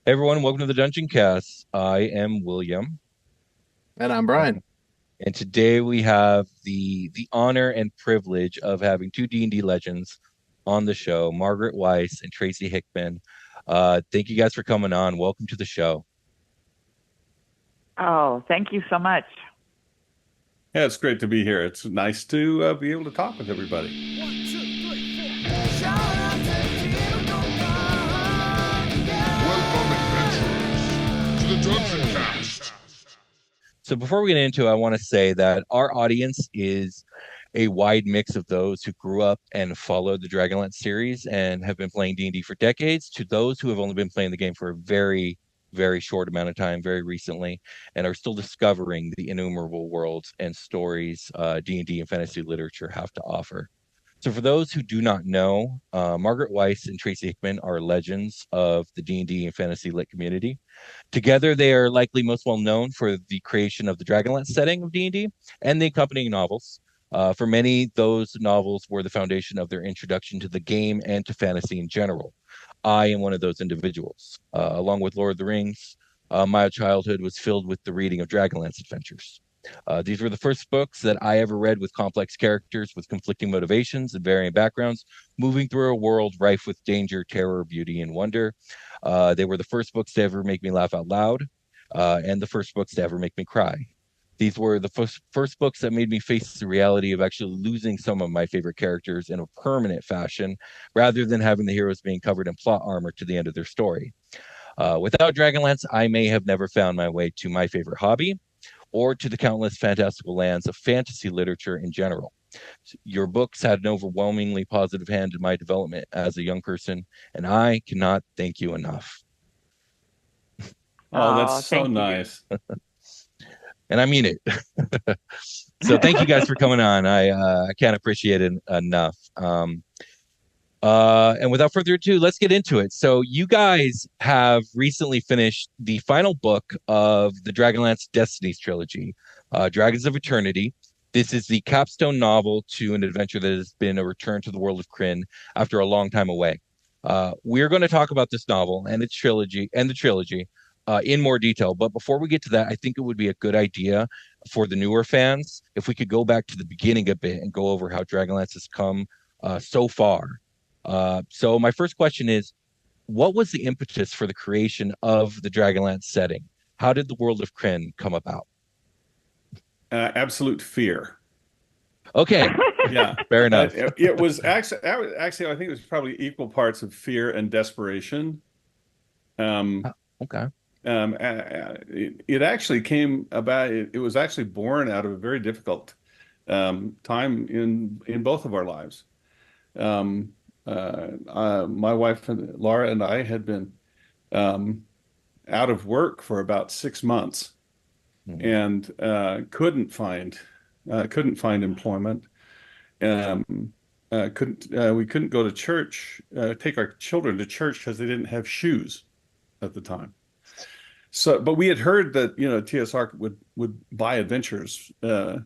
Hey everyone, welcome to the Dungeoncast. I am William, And I'm Brian. and today we have the honor and privilege of having two D&D legends on the show, Margaret Weis and Tracy Hickman. Thank you guys for coming on. Welcome to the show. Oh, thank you so much. Yeah, it's great to be here. It's nice to be able to talk with everybody. Welcome, adventurers, to the Dungeoncast. So before we get into it, I want to say that our audience is a wide mix of those who grew up and followed the Dragonlance series and have been playing D&D for decades, to those who have only been playing the game for a very, very short amount of time, very recently, and are still discovering the innumerable worlds and stories D&D and fantasy literature have to offer. So for those who do not know, Margaret Weis and Tracy Hickman are legends of the D&D and fantasy lit community. Together, they are likely most well known for the creation of the Dragonlance setting of D&D and the accompanying novels. For many, those novels were the foundation of their introduction to the game and to fantasy in general. I am one of those individuals. Along with Lord of the Rings, my childhood was filled with the reading of Dragonlance adventures. These were the first books that I ever read with complex characters with conflicting motivations and varying backgrounds, moving through a world rife with danger, terror, beauty, and wonder. They were the first books to ever make me laugh out loud, and the first books to ever make me cry. These were the first books that made me face the reality of actually losing some of my favorite characters in a permanent fashion, rather than having the heroes being covered in plot armor to the end of their story. Without Dragonlance, I may have never found my way to my favorite hobby, or to the countless fantastical lands of fantasy literature in general. Your books had an overwhelmingly positive hand in my development as a young person, and I cannot thank you enough. Oh, that's Oh, so thank you. nice. And I mean it. So thank you guys for coming on. I can't appreciate it enough. And without further ado, let's get into it. So you guys have recently finished the final book of the Dragonlance Destinies trilogy, Dragons of Eternity. This is the capstone novel to an adventure that has been a return to the world of Kryn after a long time away. We're going to talk about this novel and its trilogy and the trilogy in more detail. But before we get to that, I think it would be a good idea for the newer fans if we could go back to the beginning a bit and go over how Dragonlance has come so far. So my first question is, what was the impetus for the creation of the Dragonlance setting? How did the world of Kryn come about? Absolute fear. Okay, Yeah. fair enough. It was actually, I think it was probably equal parts of fear and desperation. Um, Okay. it actually came about, it was actually born out of a very difficult time in both of our lives. Um, my wife and Laura and I had been um, out of work for about 6 months Mhm. and couldn't find employment. Um, couldn't We couldn't go to church, take our children to church because they didn't have shoes at the time. So, but we had heard that TSR would buy adventures uh,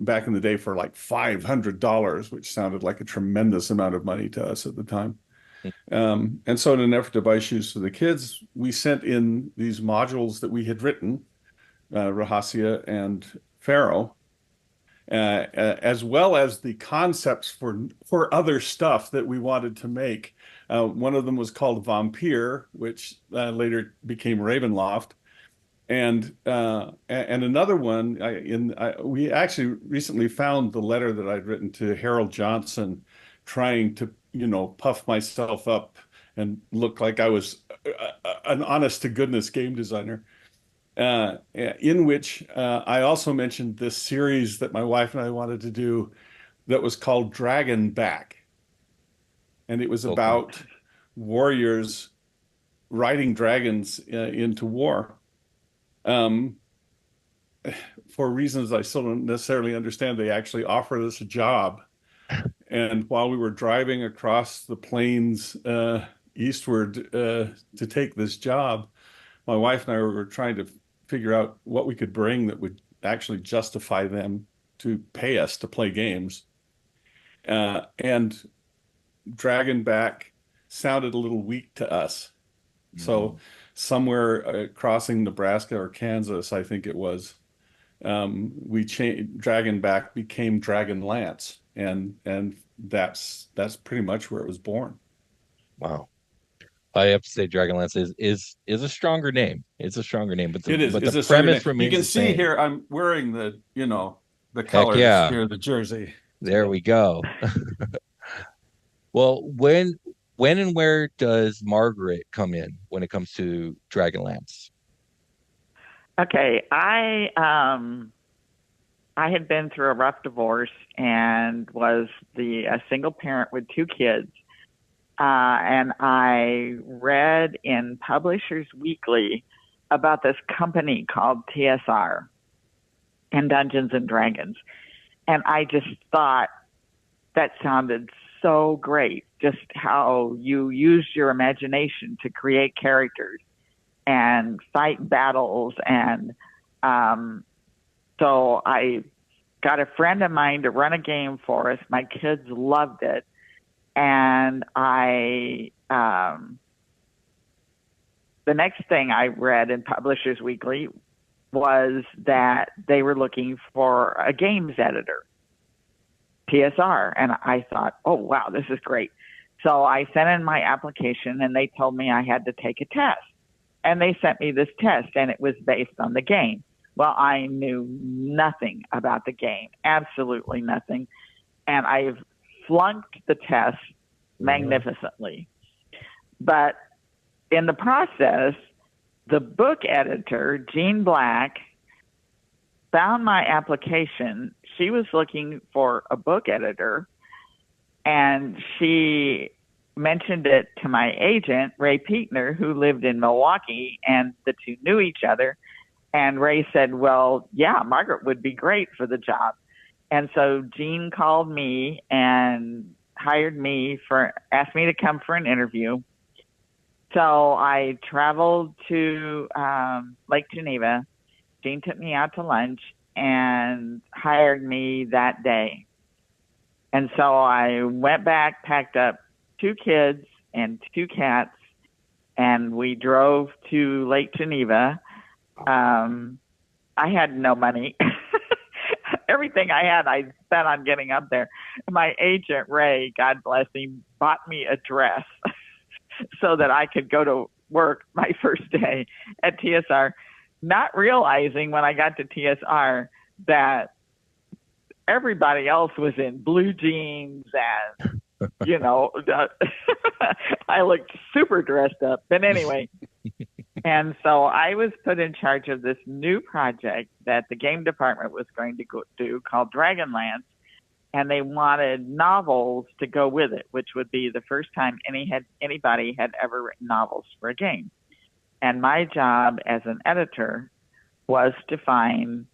back in the day for like $500, which sounded like a tremendous amount of money to us at the time. And so, in an effort to buy shoes for the kids, we sent in these modules that we had written, Rahasia and Pharaoh, as well as the concepts for other stuff that we wanted to make. One of them was called Vampire, which later became Ravenloft, and another one. We actually recently found the letter that I'd written to Harold Johnson, trying to puff myself up and look like I was an honest to goodness game designer in which I also mentioned this series that my wife and I wanted to do that was called Dragon Back. And it was Okay. about warriors riding dragons into war. Um, for reasons I still don't necessarily understand, they actually offered us a job. And while we were driving across the plains eastward to take this job, my wife and I were trying to figure out what we could bring that would actually justify them to pay us to play games. And Dragonback sounded a little weak to us. So somewhere crossing Nebraska or Kansas, I think it was, we changed Dragonback became Dragonlance, and that's pretty much where it was born. Wow. I have to say Dragonlance is a stronger name. It's a stronger name, but It is. but It's the a stronger premise name. You remains can the see same. here I'm wearing the Heck colors yeah. here, the jersey. There we go. Well, when and where does Margaret come in when it comes to Dragonlance? Okay, I had been through a rough divorce and was a single parent with two kids. And I read in Publishers Weekly about this company called TSR and Dungeons and Dragons. And I just thought that sounded so great, just how you use your imagination to create characters and fight battles. And so I got a friend of mine to run a game for us. My kids loved it. And the next thing I read in Publishers Weekly was that they were looking for a games editor, TSR. And I thought, oh, wow, this is great. So I sent in my application and they told me I had to take a test. And they sent me this test and it was based on the game. Well, I knew nothing about the game, absolutely nothing. And I've flunked the test magnificently. But in the process, the book editor, Jean Black, found my application. She was looking for a book editor, and she mentioned it to my agent, Ray Pietner, who lived in Milwaukee, and the two knew each other. And Ray said, well, yeah, Margaret would be great for the job. And so Jean called me and asked me to come for an interview. So I traveled to Lake Geneva. Jean took me out to lunch and hired me that day. And so I went back, packed up 2 kids and 2 cats, and we drove to Lake Geneva. I had no money. Everything I had, I spent on getting up there. My agent, Ray, God bless him, bought me a dress so that I could go to work my first day at TSR, not realizing when I got to TSR that everybody else was in blue jeans and, I looked super dressed up. But anyway, and so I was put in charge of this new project that the game department was going to do called Dragonlance. And they wanted novels to go with it, which would be the first time anybody had ever written novels for a game. And my job as an editor was to find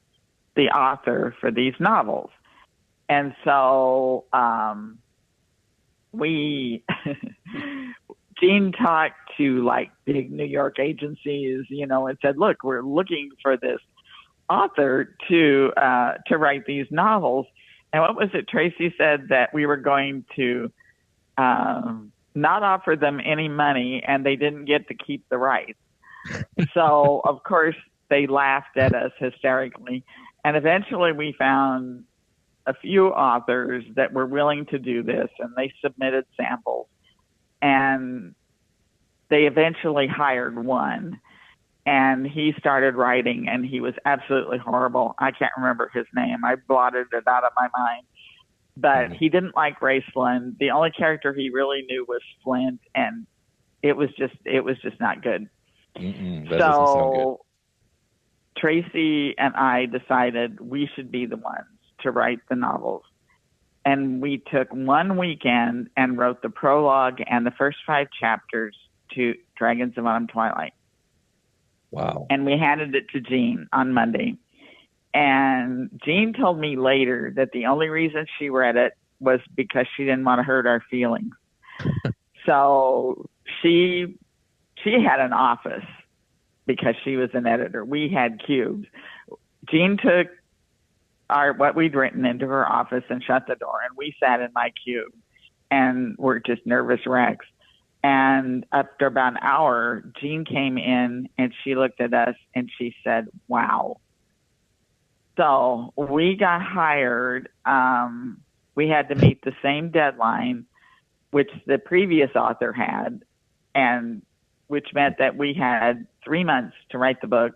the author for these novels. And so Jean talked to like big New York agencies, and said, look, we're looking for this author to write these novels. And what was it Tracy said, that we were going to not offer them any money and they didn't get to keep the rights. So, of course, they laughed at us hysterically. And eventually we found a few authors that were willing to do this, and they submitted samples. And they eventually hired one. And he started writing, and he was absolutely horrible. I can't remember his name. I blotted it out of my mind. But he didn't like Raceland. The only character he really knew was Flint, and it was just not good. That doesn't sound good. Tracy and I decided we should be the ones to write the novels. And we took one weekend and wrote the prologue and the first 5 chapters to Dragons of Autumn Twilight. Wow. And we handed it to Jean on Monday. And Jean told me later that the only reason she read it was because she didn't want to hurt our feelings. So she had an office because she was an editor. We had cubes. Jean took what we'd written into her office and shut the door, and we sat in my cube and were just nervous wrecks. And after about an hour, Jean came in and she looked at us and she said, "Wow." So we got hired. We had to meet the same deadline, which the previous author had, and which meant that we had 3 months to write the book.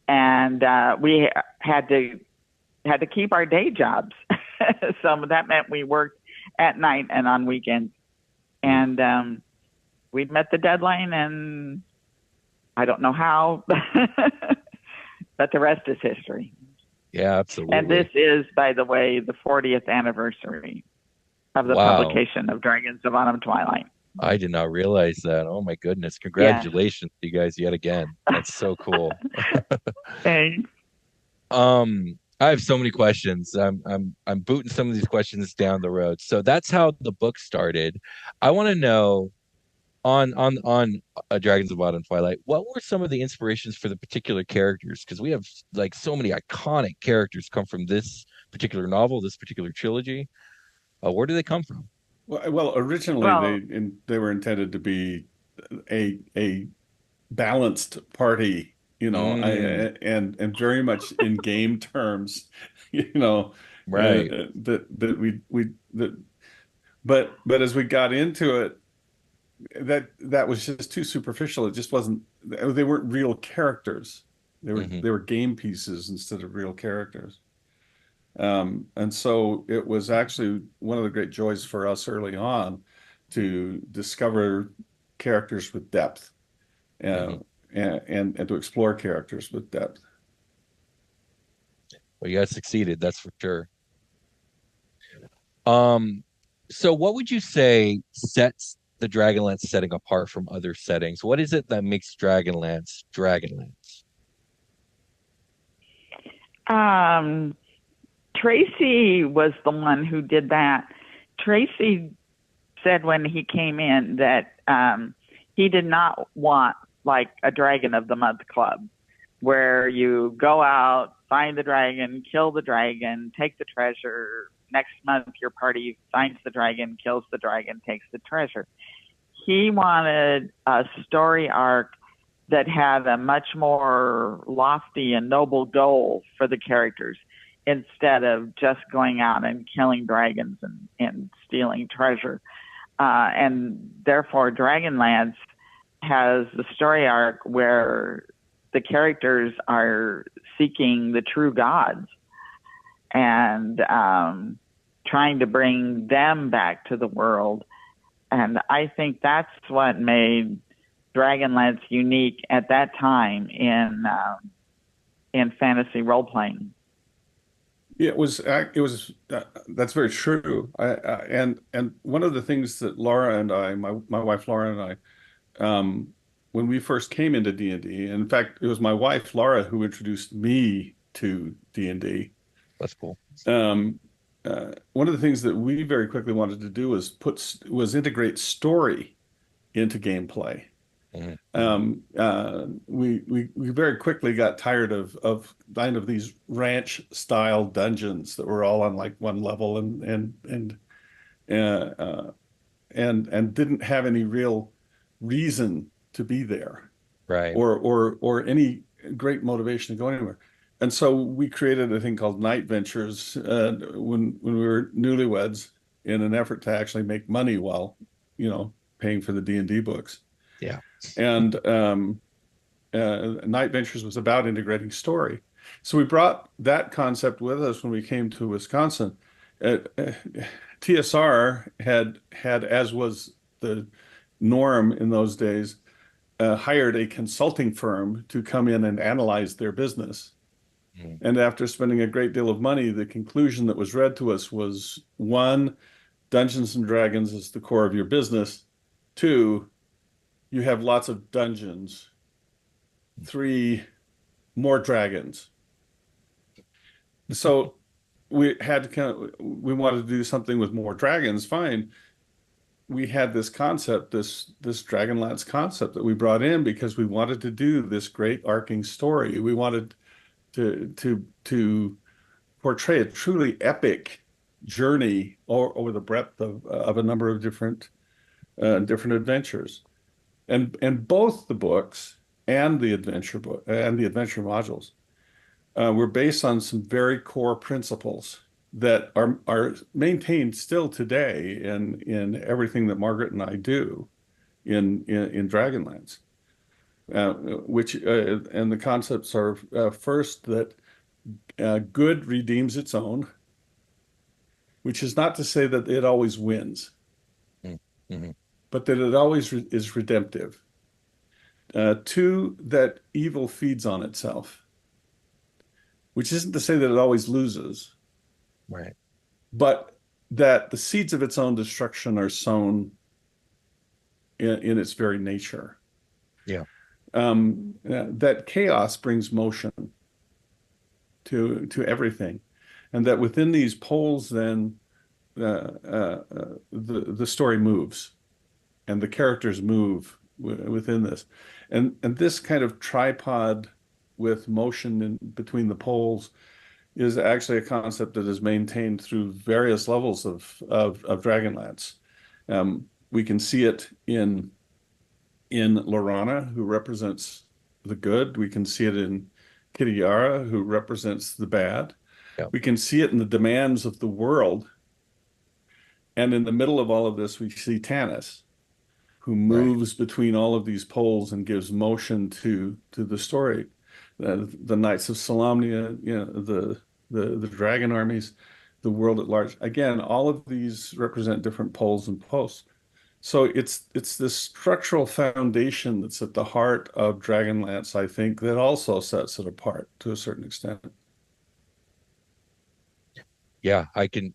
And we had to keep our day jobs. So that meant we worked at night and on weekends. And we'd met the deadline, and I don't know how, but the rest is history. Yeah, absolutely. And this is, by the way, the 40th anniversary of the publication of Dragons of Autumn Twilight. I did not realize that. Oh my goodness. Congratulations, you guys, yet again. That's so cool. Thanks. I have so many questions. I'm booting some of these questions down the road. So that's how the book started. I want to know on Dragons of Autumn Twilight, what were some of the inspirations for the particular characters? Because we have like so many iconic characters come from this particular novel, this particular trilogy. Where do they come from? Well, originally they were intended to be a balanced party, and very much in game terms, right. But as we got into it, that was just too superficial. It just wasn't. They weren't real characters. They were game pieces instead of real characters. And so it was actually one of the great joys for us early on to discover characters with depth, and to explore characters with depth. Well, you guys succeeded, that's for sure. So what would you say sets the Dragonlance setting apart from other settings? What is it that makes Dragonlance Dragonlance? Tracy was the one who did that. Tracy said when he came in that he did not want like a Dragon of the Month club, where you go out, find the dragon, kill the dragon, take the treasure. Next month, your party finds the dragon, kills the dragon, takes the treasure. He wanted a story arc that had a much more lofty and noble goal for the characters, instead of just going out and killing dragons and stealing treasure. And therefore, Dragonlance has the story arc where the characters are seeking the true gods and trying to bring them back to the world. And I think that's what made Dragonlance unique at that time in fantasy role-playing. Yeah, it was. That's very true. And one of the things that Laura and I, my wife Laura and I, when we first came into D&D, in fact, it was my wife Laura who introduced me to D&D. That's cool. One of the things that we very quickly wanted to do was integrate story into gameplay. We very quickly got tired of kind of these ranch style dungeons that were all on like one level and didn't have any real reason to be there, right? Or any great motivation to go anywhere. And so we created a thing called Night Ventures when we were newlyweds, in an effort to actually make money while paying for the D&D books. Yeah. And Night Ventures was about integrating story. So we brought that concept with us when we came to Wisconsin. TSR had, as was the norm in those days, hired a consulting firm to come in and analyze their business. And after spending a great deal of money, the conclusion that was read to us was, 1, Dungeons and Dragons is the core of your business. 2, you have lots of dungeons. 3, more dragons. So we wanted to do something with more dragons. Fine. We had this concept, this Dragonlance concept that we brought in because we wanted to do this great arcing story. We wanted to portray a truly epic journey over the breadth of a number of different different adventures, and both the books and the adventure book and the adventure modules were based on some very core principles that are maintained still today in everything that Margaret and I do in Dragonlance. Which and the concepts are first that good redeems its own, which is not to say that it always wins, Mm-hmm. but that it always is redemptive. Two, that evil feeds on itself, which isn't to say that it always loses, Right. but that the seeds of its own destruction are sown in its very nature. Yeah. That chaos brings motion to everything, and that within these poles, then the story moves, and the characters move within this, and this kind of tripod with motion in between the poles is actually a concept that is maintained through various levels of Dragonlance. We can see it in Lorana, who represents the good. We can see it in Kitiara, who represents the bad. Yeah. We can see it in the demands of the world. And in the middle of all of this, we see Tanis, who moves between all of these poles and gives motion to the story. The Knights of Solamnia, the dragon armies, the world at large. Again, all of these represent different poles and posts. So it's this structural foundation that's at the heart of Dragonlance, I think, that also sets it apart to a certain extent. Yeah, I can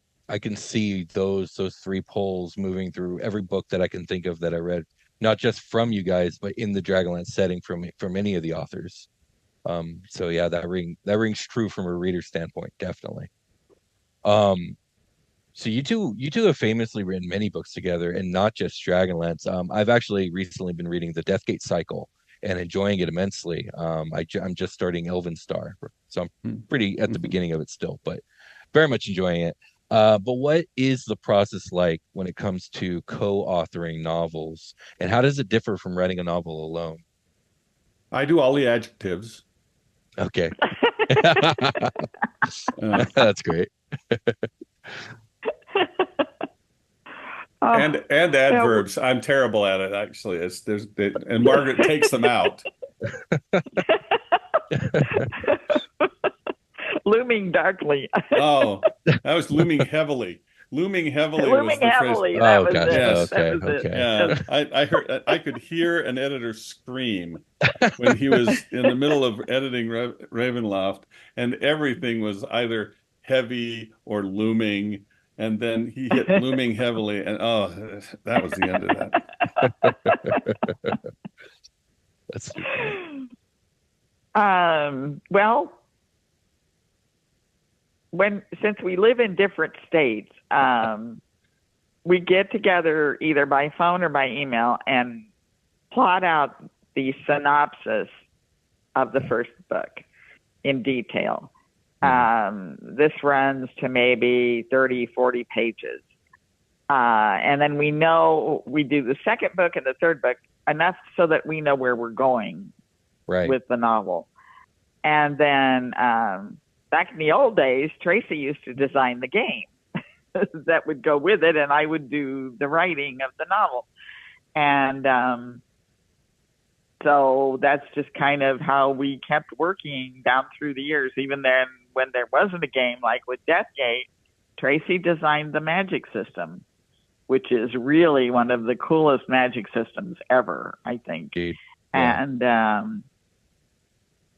see those three poles moving through every book that I can think of that I read, not just from you guys, but in the Dragonlance setting from any of the authors. So yeah, that rings true from a reader standpoint, definitely. So you two have famously written many books together, and not just Dragonlance. I've actually recently been reading the Deathgate cycle and enjoying it immensely. I'm just starting Elven Star, so I'm pretty at the beginning of it still, but very much enjoying it. But what is the process like when it comes to co-authoring novels, and how does it differ from writing a novel alone? I do all the adjectives. Okay. That's great. And adverbs. I'm terrible at it, actually. And Margaret takes them out. Looming darkly. Oh, that was looming heavily. Looming heavily was Looming the phrase. heavily. Oh, That was gotcha. it. Yes. That was Okay. it. Yeah, I heard. I could hear an editor scream when he was in the middle of editing Ravenloft, and everything was either heavy or looming, and then he hit looming heavily, and oh, that was the end of that. That's Well, since we live in different states, we get together either by phone or by email and plot out the synopsis of the first book in detail. This runs to maybe 30, 40 pages. And then we do the second book and the third book enough so that we know where we're going with the novel. And then back in the old days, Tracy used to design the game that would go with it, and I would do the writing of the novel. And so that's just kind of how we kept working down through the years. Even then, when there wasn't a game, like with Deathgate, Tracy designed the magic system, which is really one of the coolest magic systems ever, I think. Yeah. And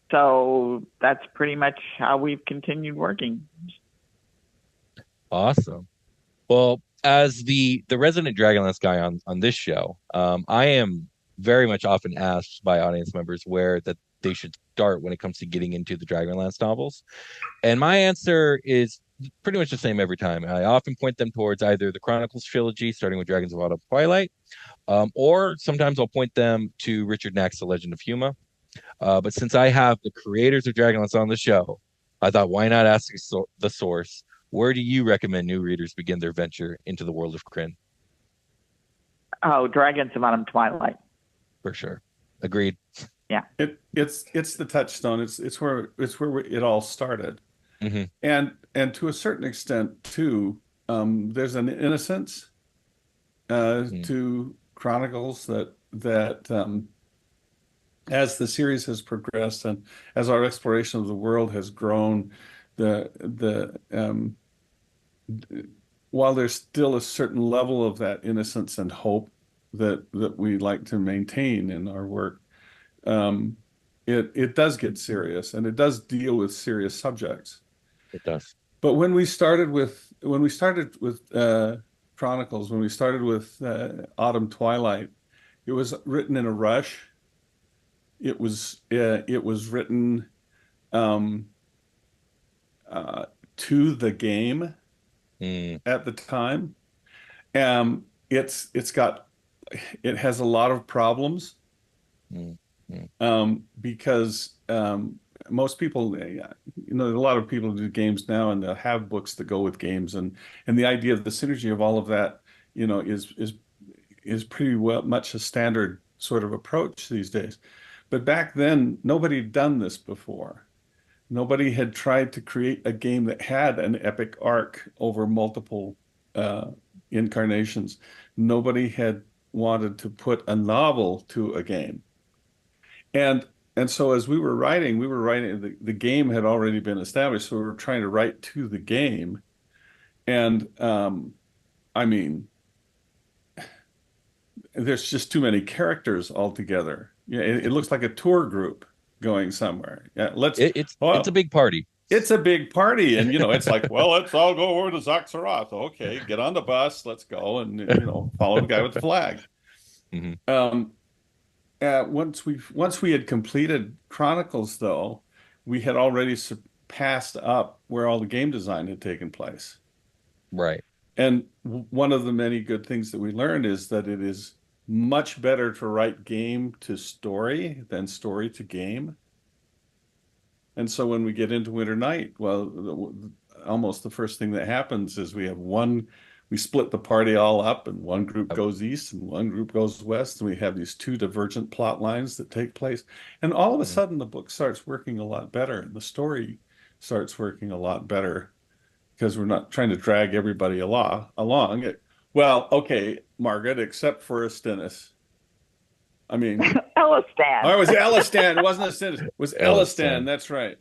so that's pretty much how we've continued working. awesome. Well, as the resident Dragonlance guy on this show, I am very much often asked by audience members where that they should start when it comes to getting into the Dragonlance novels. And my answer is pretty much the same every time. I often point them towards either the Chronicles trilogy, starting with Dragons of Autumn Twilight, or sometimes I'll point them to Richard Knack's The Legend of Huma. But since I have the creators of Dragonlance on the show, I thought, why not ask the source? Where do you recommend new readers begin their venture into the world of Krynn? Oh, Dragons of Autumn Twilight. For sure. Agreed. It's the touchstone. It's where it all started. Hmm. And to a certain extent too, there's an innocence to Chronicles that as the series has progressed and as our exploration of the world has grown, the while there's still a certain level of that innocence and hope that we like to maintain in our work, it does get serious and it does deal with serious subjects. It does. But when we started with Chronicles, when we started with Autumn Twilight, it was written in a rush. It was written to the game at the time. It has a lot of problems because most people, a lot of people do games now and they'll have books that go with games, and the idea of the synergy of all of that, is pretty well much a standard sort of approach these days. But back then, nobody had done this before. Nobody had tried to create a game that had an epic arc over multiple incarnations. Nobody had wanted to put a novel to a game. And so as we were writing, the game had already been established, so we were trying to write to the game. And I mean, there's just too many characters altogether. Yeah, it looks like a tour group going somewhere. Yeah, It's a big party. It's a big party, and it's like, well, let's all go over to Zaxxarath. Okay, get on the bus, let's go, and follow the guy with the flag. Once we had completed Chronicles, though, we had already surpassed up where all the game design had taken place. Right. And one of the many good things that we learned is that it is much better to write game to story than story to game. And so when we get into Winter Night, well, almost the first thing that happens is we split the party all up, and one group goes east and one group goes west, and we have these two divergent plot lines that take place. And all of a sudden the book starts working a lot better, and the story starts working a lot better, because we're not trying to drag everybody along. Well, okay, Margaret, except for Astinis. I mean, Elistan. Oh, it was Elistan. It wasn't Astinis. It was Elistan. That's right.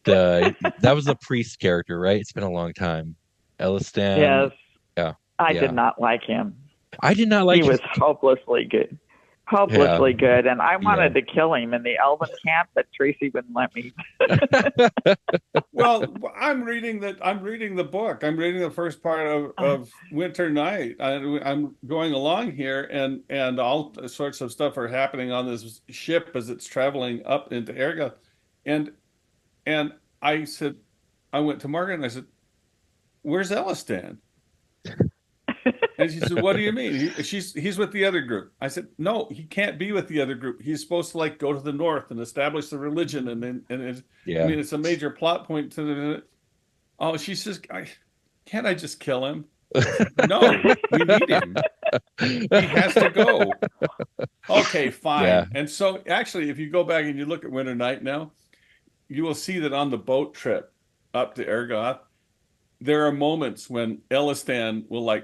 That was a priest character, right? It's been a long time. Elistan. Yes. Yeah. I did not like him. I did not like him. He was hopelessly good. Good. And I wanted to kill him in the Elven camp, but Tracy wouldn't let me. Well, I'm reading the book. I'm reading the first part of Winter Night. I'm going along here, and all sorts of stuff are happening on this ship as it's traveling up into Erga. And I went to Margaret and I said, "Where's Elistan?" And she said, "What do you mean? He's with the other group." I said, "No, he can't be with the other group. He's supposed to go to the north and establish the religion, I mean, it's a major plot point to the." Oh, she says, "Can't I just kill him?" No, we need him. He has to go. Okay, fine. Yeah. And so, actually, if you go back and you look at Winter Night now, you will see that on the boat trip up to Ergoth, there are moments when Elistan will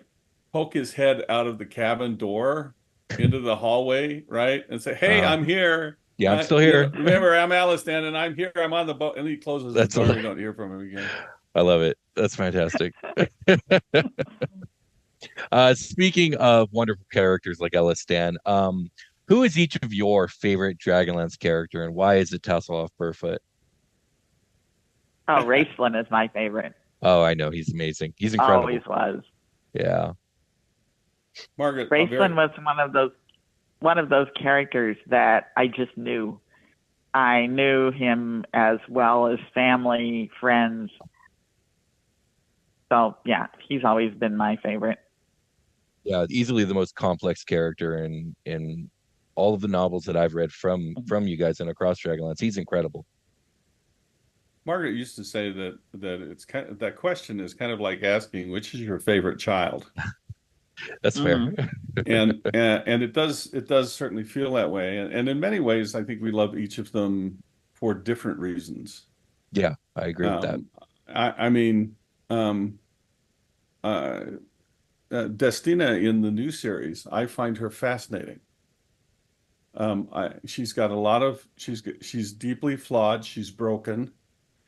poke his head out of the cabin door into the hallway, right? And say, "Hey, I'm here. Yeah, I'm still here. Remember, I'm Elistan, and I'm here. I'm on the boat." And he closes the door. We don't hear from him again. I love it. That's fantastic. Speaking of wonderful characters like Elistan, who is each of your favorite Dragonlance character, and why is it Tasselhoff Burfoot? Oh, Raceland is my favorite. Oh, I know. He's amazing. He's incredible. Always was. Yeah. Margaret, Raceland was one of those characters that I just knew. I knew him as well as family, friends. So yeah, he's always been my favorite. Yeah, easily the most complex character in all of the novels that I've read from you guys and across Dragonlance. He's incredible. Margaret used to say that it's that question is kind of like asking which is your favorite child. That's fair. And it does certainly feel that way. And in many ways, I think we love each of them for different reasons. Yeah, I agree with that. Um, I mean, um, uh, Destina in the new series, I find her fascinating. She's got a lot of she's deeply flawed. She's broken,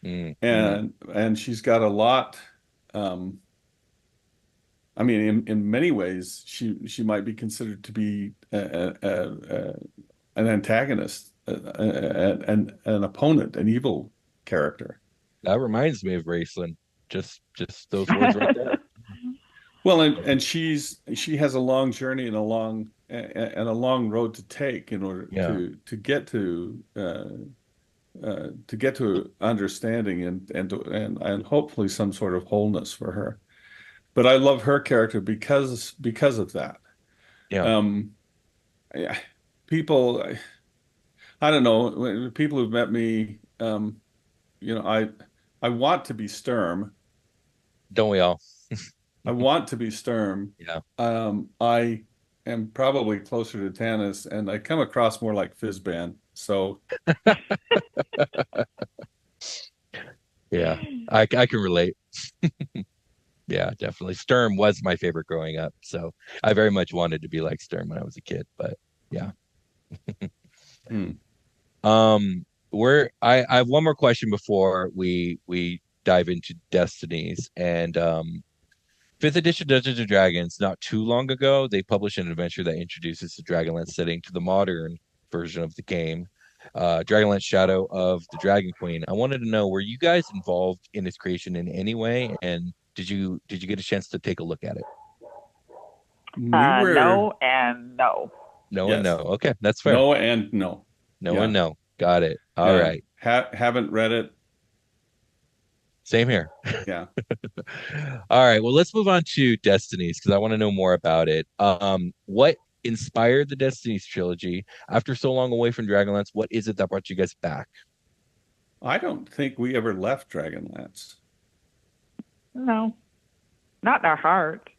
Mm. and she's got a lot. Um, I mean, in many ways, she might be considered to be an antagonist, an opponent, an evil character. That reminds me of Raceland. Just those words right there. Well, and she has a long journey and a long road to take in order Yeah. to get to understanding and hopefully some sort of wholeness for her. But I love her character because of that. Yeah. Um, yeah, people, I don't know, people who've met me, I want to be Sturm. Don't we all? I want to be Sturm. Yeah. I am probably closer to Tanis, and I come across more like Fizban. So Yeah. I can relate. Yeah, definitely. Sturm was my favorite growing up. So I very much wanted to be like Sturm when I was a kid. But yeah. hmm. I have one more question before we dive into Destinies. And fifth edition Dungeons and Dragons, not too long ago, they published an adventure that introduces the Dragonlance setting to the modern version of the game. Dragonlance Shadow of the Dragon Queen. I wanted to know, were you guys involved in its creation in any way? And did you get a chance to take a look at it? We were No and no. No and no. Yes. Okay, that's fair. No and no. No Yeah. and no. Got it. All Yeah. right. Haven't read it. Same here. Yeah. All right. Well, let's move on to Destinies because I want to know more about it. What inspired the Destinies trilogy after so long away from Dragonlance? What is it that brought you guys back? I don't think we ever left Dragonlance. No, not in our heart.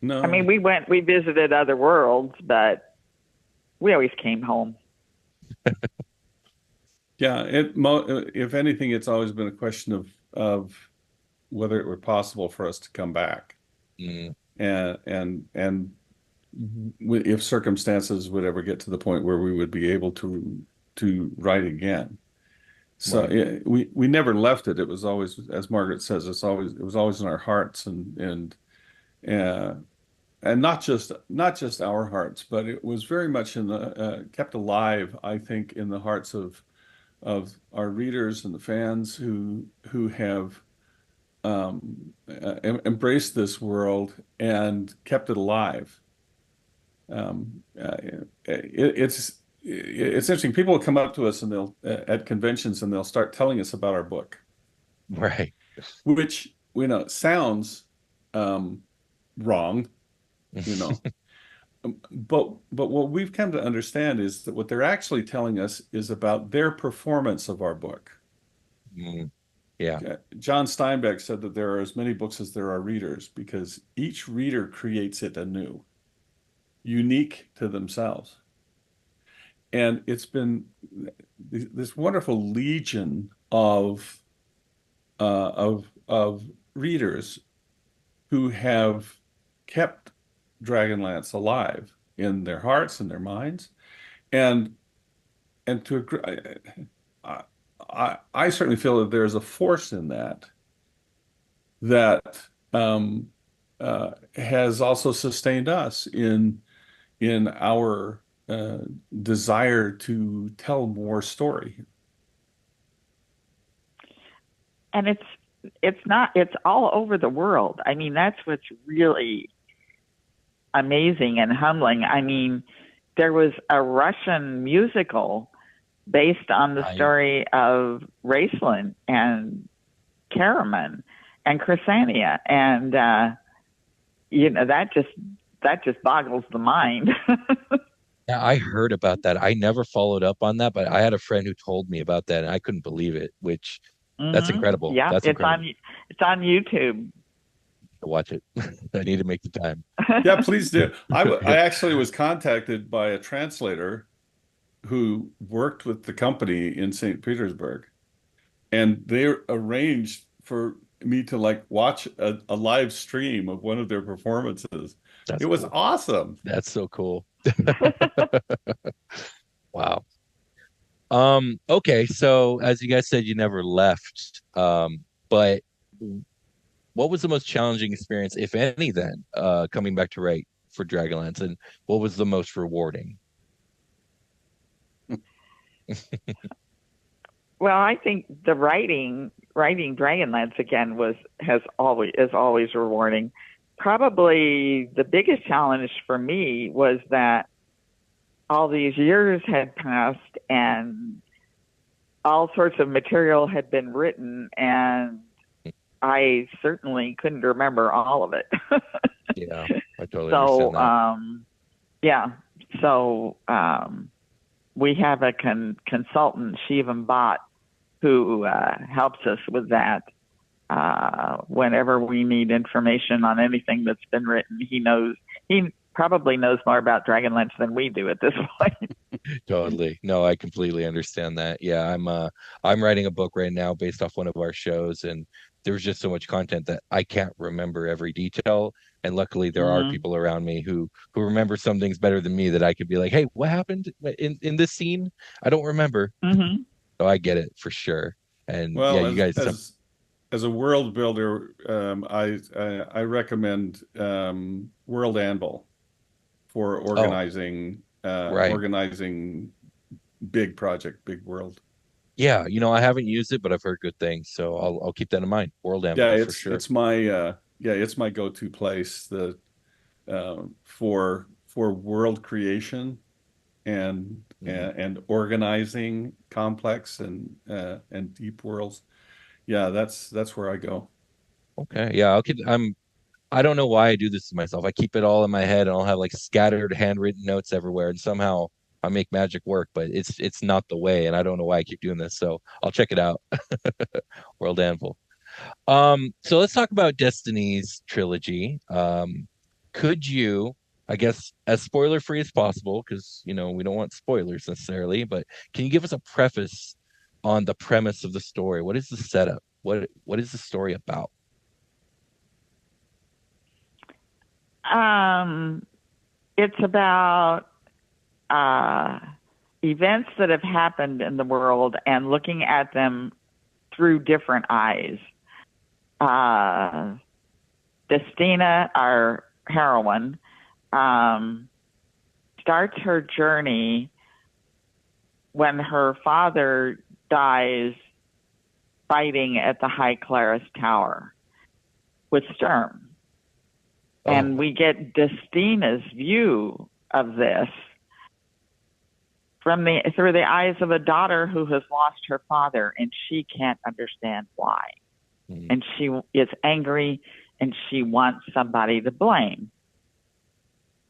No. I mean, we visited other worlds, but we always came home. Yeah, if anything, it's always been a question of whether it were possible for us to come back, Mm, and if circumstances would ever get to the point where we would be able to write again. So right. yeah, we never left it. It was always, as Margaret says, it was always in our hearts uh, and not just our hearts, but it was very much in the kept alive, I think, in the hearts of our readers and the fans who have embraced this world and kept it alive. It's interesting. People will come up to us and they'll at conventions and they'll start telling us about our book, Right. which sounds wrong, you know. But what we've come to understand is that what they're actually telling us is about their performance of our book. Mm, yeah. John Steinbeck said that there are as many books as there are readers because each reader creates it anew, unique to themselves. And it's been this wonderful legion of readers who have kept Dragonlance alive in their hearts and their minds, and to agree, I certainly feel that there's a force in that has also sustained us in our desire to tell more story. And it's all over the world. I mean, that's what's really amazing and humbling. I mean, there was a Russian musical based on the story of Raceland and Karaman and Chrysania, and that just boggles the mind. Yeah, I heard about that. I never followed up on that, but I had a friend who told me about that and I couldn't believe it, which that's incredible. Yeah, That's incredible. it's on YouTube. To watch it. I need to make the time. Yeah, please do. I actually was contacted by a translator who worked with the company in St. Petersburg, and they arranged for me to like watch a live stream of one of their performances. That's It was cool. awesome. That's so cool. Wow. Okay, so as you guys said, you never left. But what was the most challenging experience, if any, then, coming back to write for Dragonlance, and what was the most rewarding? Well, I think the writing Dragonlance again is always rewarding. Probably the biggest challenge for me was that all these years had passed and all sorts of material had been written, and I certainly couldn't remember all of it. Yeah, I totally So, understand that. yeah. So, we have a consultant, Shivam Bhatt, who helps us with that. Whenever we need information on anything that's been written, he probably knows more about Dragonlance than we do at this point. Totally. No, I completely understand that. Yeah, I'm writing a book right now based off one of our shows, and there's just so much content that I can't remember every detail. And luckily there are Hmm. people around me who remember some things better than me that I could be like, "Hey, what happened in this scene? I don't remember." Hmm. So I get it for sure. And yeah, Well, you guys have, as a world builder, I recommend World Anvil for oh, right. organizing big world. Yeah, I haven't used it, but I've heard good things, so I'll keep that in mind. World Yeah, Anvil for sure. it's my go-to place for world creation Mhm. and organizing complex and deep worlds. Yeah, that's where I go. Okay. Yeah, I don't know why I do this to myself. I keep it all in my head and I'll have like scattered handwritten notes everywhere and somehow I make magic work, but it's not the way and I don't know why I keep doing this. So I'll check it out. World Anvil. So let's talk about Destiny's trilogy. Could you, I guess, as spoiler free as possible, because we don't want spoilers necessarily, but can you give us a preface on the premise of the story? What is the setup? What is the story about? Um, it's about uh, events that have happened in the world and looking at them through different eyes. Uh, Destina, our heroine, um, starts her journey when her father dies fighting at the High Claris Tower with Sturm. And Oh, we get Destina's view of this through the eyes of a daughter who has lost her father and she can't understand why. mm, And she is angry and she wants somebody to blame.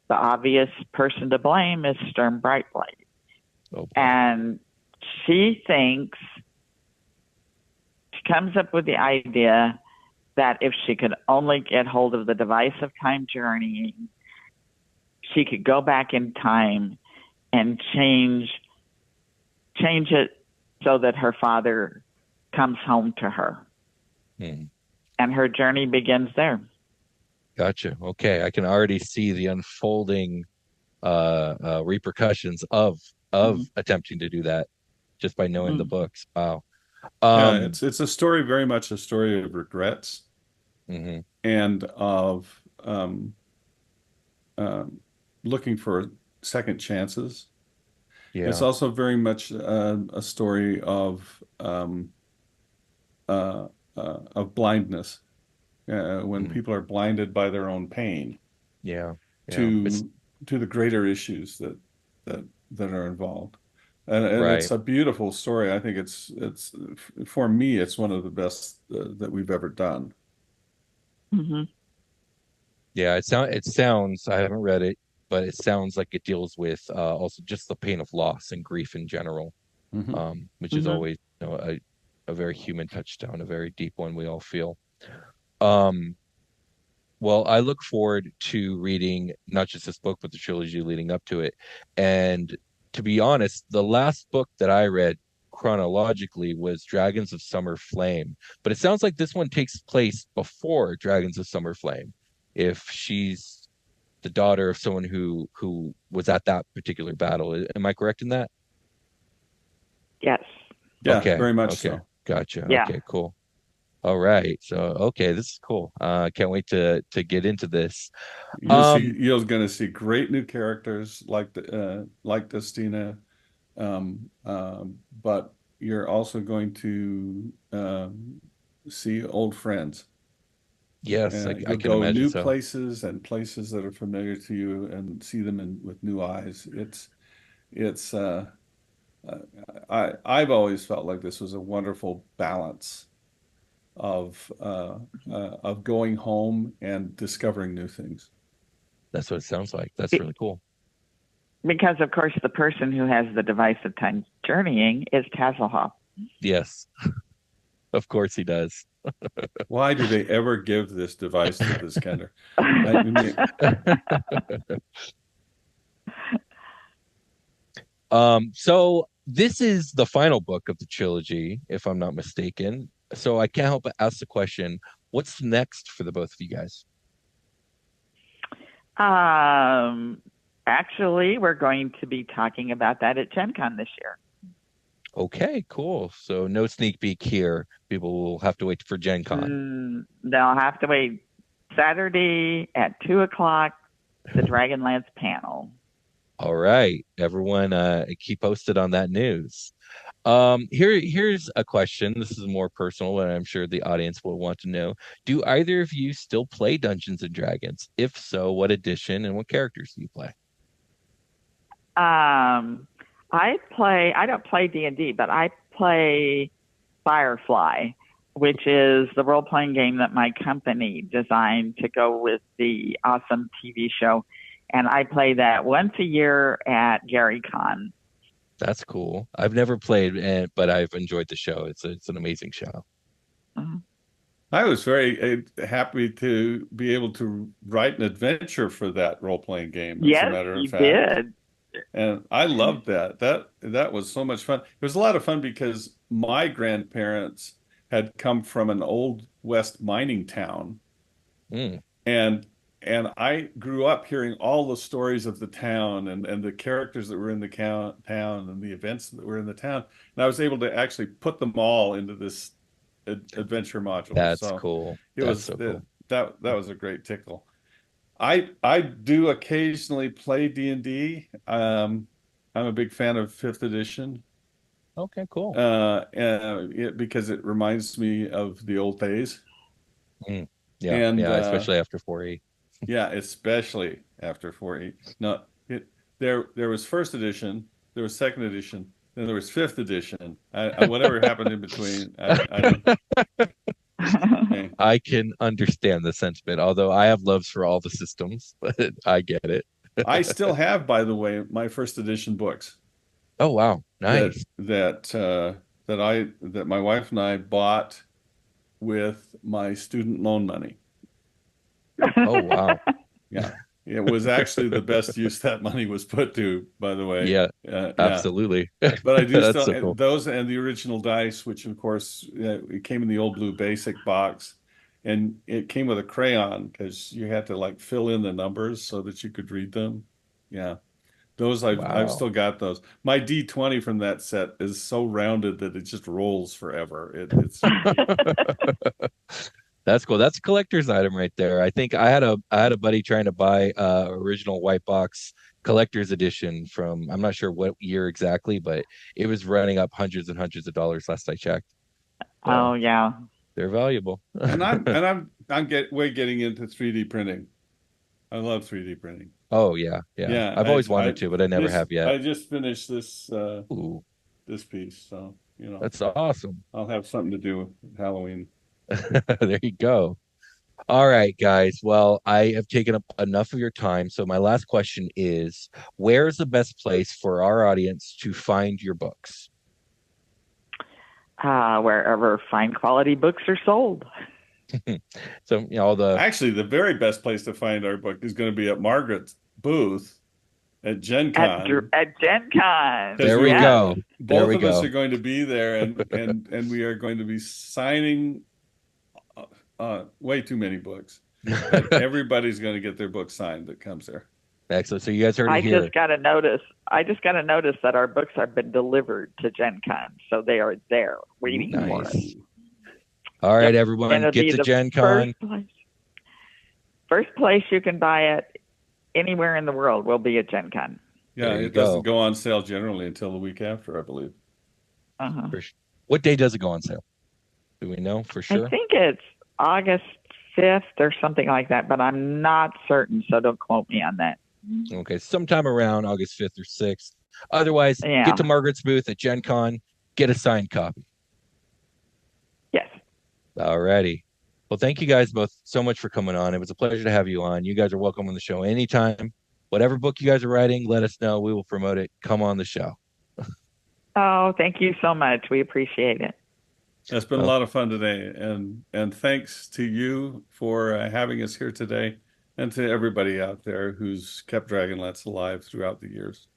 The obvious person to blame is Sturm Brightblade. oh boy. And she comes up with the idea that if she could only get hold of the device of time journeying, she could go back in time and change it so that her father comes home to her. Mm. And her journey begins there. Gotcha. Okay, I can already see the unfolding repercussions of Mm-hmm. attempting to do that just by knowing the Mm-hmm. books. Wow. Yeah, Um, it's a story, very much a story of regrets mhm. and of um, looking for second chances. It's Yeah. also very much a story uh, of blindness when Mm. people are blinded by their own pain Yeah. Yeah. It's to the greater issues that that are involved. And right. it's a beautiful story. I think it's for me, it's one of the best that we've ever done. Mm-hmm. Yeah, it sounds, I haven't read it, but it sounds like it deals with also just the pain of loss and grief in general. Hmm. Which is Mm-hmm. always, a very human touchstone, a very deep one we all feel. Um, Well, I look forward to reading not just this book, but the trilogy leading up to it. And to be honest, the last book that I read chronologically was Dragons of Summer Flame. But it sounds like this one takes place before Dragons of Summer Flame, if she's the daughter of someone who was at that particular battle. Am I correct in that? Yes. Yeah, Okay. very much Okay. so. Gotcha. Yeah. Okay, cool. All right. So okay, this is cool. Can't wait to get into this. You're going to see great new characters like Destina, but you're also going to see old friends. Yes, I You'll can go imagine new so. places and places that are familiar to you and see them with new eyes. It's uh, I've always felt like this was a wonderful balance of going home and discovering new things. That's what it sounds like. That's really cool. Because, of course, the person who has the device of time journeying is Tasselhoff. Yes, of course he does. Why do they ever give this device to this Kender? I mean, So this is the final book of the trilogy, if I'm not mistaken. So I can't help but ask the question, what's next for the both of you guys? Actually, we're going to be talking about that at Gen Con this year. Okay, cool. So no sneak peek here. People will have to wait for Gen Con. They'll have to wait Saturday at 2:00, the Dragonlance panel. All right, everyone, keep posted on that news. Here's a question. This is more personal, and I'm sure the audience will want to know. Do either of you still play Dungeons and Dragons? If so, what edition and what characters do you play? I don't play D&D, but I play Firefly, which is the role-playing game that my company designed to go with the awesome TV show. And I play that once a year at GaryCon. That's cool. I've never played, but I've enjoyed the show. It's an amazing show. Mhm. I was very happy to be able to write an adventure for that role-playing game, as a Yes, matter of you fact. did. And I loved that. That was so much fun. It was a lot of fun because my grandparents had come from an old West mining town, Mm, and I grew up hearing all the stories of the town and the characters that were in the town and the events that were in the town. And I was able to actually put them all into this adventure module. that's So cool. it That's was so cool. that was a great tickle. I do occasionally play D&D. I'm a big fan of fifth edition, Okay, cool. because it reminds me of the old days. Mm, yeah, And yeah, especially after 4E. yeah, especially after 4E. No, there was first edition, there was second edition, then there was fifth edition. Whatever happened in between, I don't. Okay. I can understand the sentiment, although I have loves for all the systems, but I get it. I still have, by the way, my first edition books Oh wow, that nice. that my wife and I bought with my student loan money. Oh wow. Yeah, it was actually the best use that money was put to, by the way. Yeah, Yeah, absolutely. but I do That's still so cool. those and the original dice, which of course it came in the old blue basic box, and it came with a crayon because you had to like fill in the numbers so that you could read them. Yeah. Those I've Wow. still got those. My D20 from that set is so rounded that it just rolls forever. It's That's cool. That's a collector's item right there. I think I had a buddy trying to buy original white box collector's edition from I'm not sure what year exactly, but it was running up hundreds and hundreds of dollars last I checked. Oh, So yeah. they're valuable. I'm getting into 3D printing. I love 3D printing. Oh yeah, yeah. Yeah, I've always wanted to, but I never have yet. I just finished Ooh, this piece, so that's awesome. I'll have something to do with Halloween. There you go. All right, guys. Well, I have taken up enough of your time. So my last question is, where's the best place for our audience to find your books? Wherever fine quality books are sold. So all the Actually, the very best place to find our book is going to be at Margaret's booth at Gen Con. At Gen Con. there we Yes. go. There Both we of us go. are going to be there, and we are going to be signing way too many books. And everybody's going to get their book signed that comes there. Excellent. So you guys heard it I here. just got a notice that our books have been delivered to Gen Con, so they are there waiting for us. Nice. All right, Yep. everyone, And it'll get be to the Gen Con. First place you can buy it anywhere in the world will be at Gen Con. Yeah, There you it doesn't go. go on sale generally until the week after, I believe. Uh-huh. What day does it go on sale? Do we know for sure? I think it's August 5th or something like that, but I'm not certain, so don't quote me on that. Okay, sometime around August 5th or 6th. Otherwise, Yeah. get to Margaret's booth at Gen Con, get a signed copy. Yes. All righty. Well, thank you guys both so much for coming on. It was a pleasure to have you on. You guys are welcome on the show anytime. Whatever book you guys are writing, let us know. We will promote it. Come on the show. Oh, thank you so much. We appreciate it. It's been a lot of fun today, and thanks to you for having us here today, and to everybody out there who's kept Dragonlance alive throughout the years.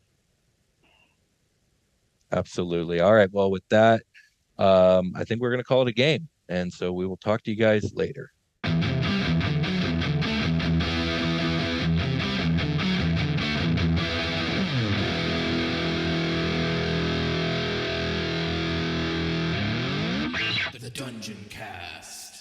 Absolutely. All right. Well, with that, I think we're going to call it a game. And so we will talk to you guys later. The Dungeoncast.